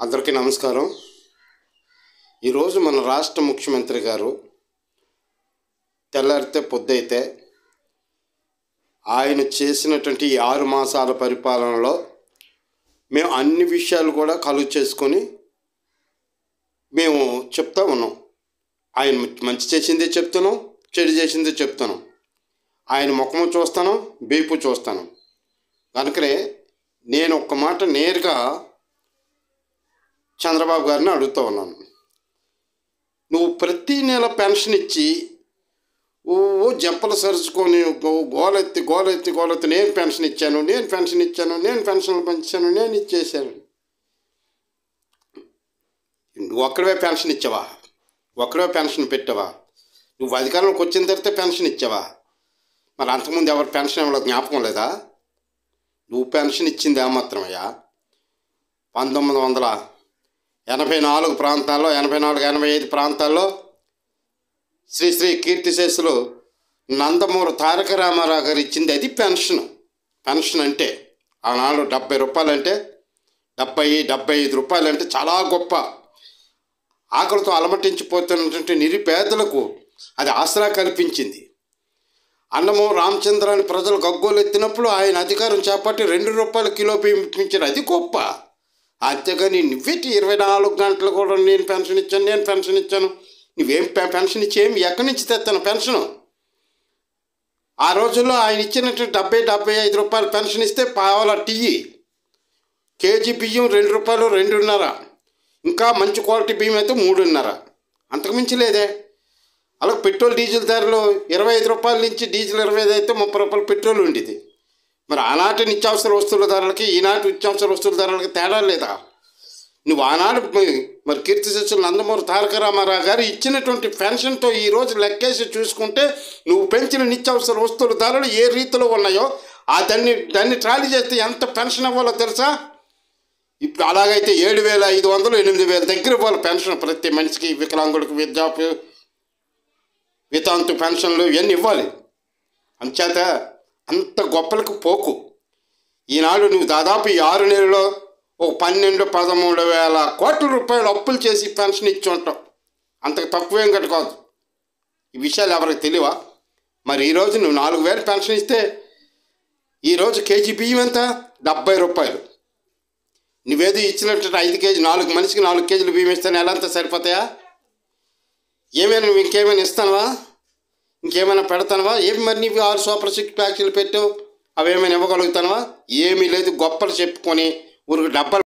అందరికీ నమస్కారం. ఈరోజు మన రాష్ట్ర ముఖ్యమంత్రి గారు తెల్లారితే పొద్దైతే ఆయన చేసినటువంటి 6 మాసాల పరిపాలనలో మేము అన్ని విషయాలు కూడా కలుగు చేసుకొని మేము చెప్తా ఉన్నాం. ఆయన మంచి చేసిందే చెప్తున్నాం, చెడు చేసిందే చెప్తున్నాం. ఆయన ముఖము చూస్తాను, బీపు చూస్తాను. కనుకనే నేను ఒక్క మాట నేరుగా చంద్రబాబు గారిని అడుగుతూ ఉన్నాను. నువ్వు ప్రతి నెల పెన్షన్ ఇచ్చి ఓ జంపలు సరుచుకొని గోలెత్తి నేను పెన్షన్ ఇచ్చాను, నేను పెన్షన్లు పంచాను, నేను ఇచ్చేసాను. నువ్వు ఒక్కడే పెన్షన్ ఇచ్చావా? ఒక్కడే పెన్షన్ పెట్టావా? నువ్వు అధికారంలోకి వచ్చిన తర్వాత పెన్షన్ ఇచ్చావా? మరి అంతకుముందు ఎవరు పెన్షన్ ఇవ్వలేదు, జ్ఞాపకం లేదా? నువ్వు పెన్షన్ ఇచ్చింది ఏమాత్రమయ్యా? 1984 ప్రాంతాల్లో 85 ప్రాంతాల్లో శ్రీ కీర్తిశేషులు నందమూరి తారక రామారావు గారు ఇచ్చింది అది పెన్షన్ అంటే ఆనాడు 70 రూపాయలు అంటే 75 రూపాయలు అంటే చాలా గొప్ప. ఆకలితో అలమటించిపోతున్నటువంటి నిరుపేదలకు అది ఆసరా కల్పించింది. అన్నము రామచంద్రాన్ని ప్రజలు గగ్గోలు ఎత్తినప్పుడు ఆయన అధికారం చేపట్టి 2 రూపాయల కిలో బియ్యం ఇప్పించారు, అది గొప్ప. అంతేగాని నువ్వేటి 24 గంటలు కూడా నేను పెన్షన్ ఇచ్చాను, నువ్వేం పెన్షన్ ఇచ్చేమి ఎక్కడి నుంచి తెస్తాను పెన్షను? ఆ రోజుల్లో ఆయన ఇచ్చినట్టు 75 రూపాయలు పెన్షన్ ఇస్తే పావాల టీ, కేజీ బియ్యం 2 రూపాయలు 2.5, ఇంకా మంచి క్వాలిటీ బియ్యం అయితే 3.5, అంతకుమించి లేదే. అలాగే పెట్రోల్ డీజిల్ ధరలు 25 రూపాయల నుంచి డీజిల్ 25 అయితే 30 రూపాయలు పెట్రోల్ ఉండేది. మరి ఆనాటి నిత్యావసర వస్తువుల ధరలకి ఈనాటి నిత్యావసర వస్తువుల ధరలకి తేడా లేదా? నువ్వు ఆనాడు మరి కీర్తిశేషులు నందమూరి తారక రామారావు గారు ఇచ్చినటువంటి పెన్షన్తో ఈరోజు లెక్కేసి చూసుకుంటే నువ్వు పెంచిన నిత్యావసర వస్తువుల ధరలు ఏ రీతిలో ఉన్నాయో దాన్ని ట్రాలీ చేస్తే ఎంత పెన్షన్ ఇవ్వాలో తెలుసా? ఇప్పుడు అలాగైతే 7,500 8,000 దగ్గర ఇవ్వాలి పెన్షన్ ప్రతి మనిషికి. వికలాంగుడికి వితాంతు పెన్షన్లు ఇవన్నీ ఇవ్వాలి. అంచేత అంత గొప్పలకు పోకు. ఈనాడు నువ్వు దాదాపు 6 నెలల్లో 12-13 వేల కోట్ల రూపాయలు అప్పులు చేసి పెన్షన్ ఇచ్చి ఉంటావు. అంతకు తక్కువేం కట్టుకోదు. ఈ విషయాలు ఎవరికి తెలియవా? మరి ఈరోజు నువ్వు 4,000 పెన్షన్ ఇస్తే ఈరోజు కేజీ బియ్యం ఎంత? 70 రూపాయలు. నువ్వేదో ఇచ్చినట్టు 5 కేజీ 4 మనిషికి 4 కేజీలు బియ్యం ఇస్తే నెలంతా సరిపోతాయా? ఏమైనా నువ్వు ఇంకేమైనా ఇస్తానవా? ఇంకేమైనా పెడతానవా? ఏమి మరి నీవు 6 సూపర్ 6 ప్యాక్లు పెట్టావు, అవేమైనా ఇవ్వగలుగుతానవా? ఏమీ లేదు. గొప్పలు చెప్పుకొని ఊరికి డబ్బాలు